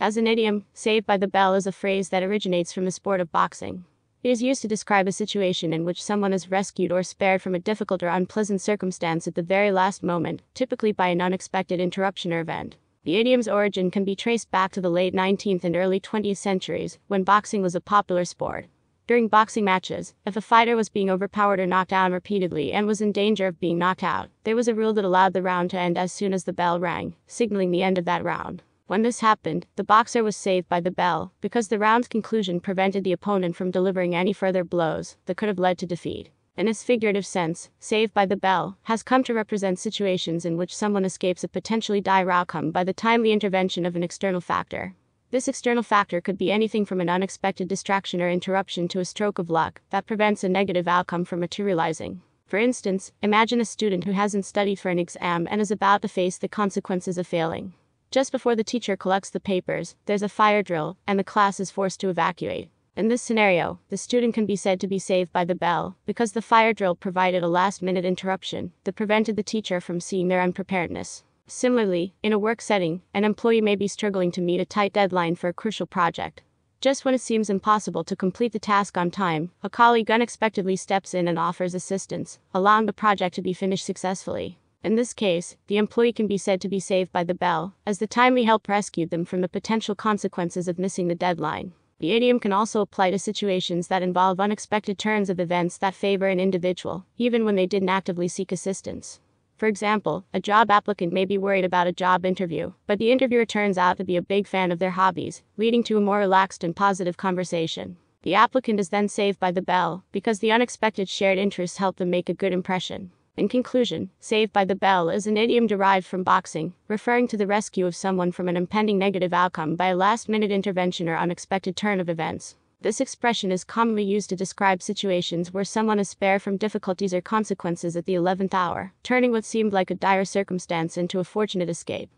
As an idiom, saved by the bell is a phrase that originates from the sport of boxing. It is used to describe a situation in which someone is rescued or spared from a difficult or unpleasant circumstance at the very last moment, typically by an unexpected interruption or event. The idiom's origin can be traced back to the late 19th and early 20th centuries, when boxing was a popular sport. During boxing matches, if a fighter was being overpowered or knocked down repeatedly and was in danger of being knocked out, there was a rule that allowed the round to end as soon as the bell rang, signaling the end of that round. When this happened, the boxer was saved by the bell, because the round's conclusion prevented the opponent from delivering any further blows that could have led to defeat. In its figurative sense, saved by the bell has come to represent situations in which someone escapes a potentially dire outcome by the timely intervention of an external factor. This external factor could be anything from an unexpected distraction or interruption to a stroke of luck that prevents a negative outcome from materializing. For instance, imagine a student who hasn't studied for an exam and is about to face the consequences of failing. Just before the teacher collects the papers, there's a fire drill, and the class is forced to evacuate. In this scenario, the student can be said to be saved by the bell, because the fire drill provided a last-minute interruption that prevented the teacher from seeing their unpreparedness. Similarly, in a work setting, an employee may be struggling to meet a tight deadline for a crucial project. Just when it seems impossible to complete the task on time, a colleague unexpectedly steps in and offers assistance, allowing the project to be finished successfully. In this case, the employee can be said to be saved by the bell, as the timely help rescued them from the potential consequences of missing the deadline. The idiom can also apply to situations that involve unexpected turns of events that favor an individual, even when they didn't actively seek assistance. For example, a job applicant may be worried about a job interview, but the interviewer turns out to be a big fan of their hobbies, leading to a more relaxed and positive conversation. The applicant is then saved by the bell, because the unexpected shared interests help them make a good impression. In conclusion, saved by the bell is an idiom derived from boxing, referring to the rescue of someone from an impending negative outcome by a last-minute intervention or unexpected turn of events. This expression is commonly used to describe situations where someone is spared from difficulties or consequences at the 11th hour, turning what seemed like a dire circumstance into a fortunate escape.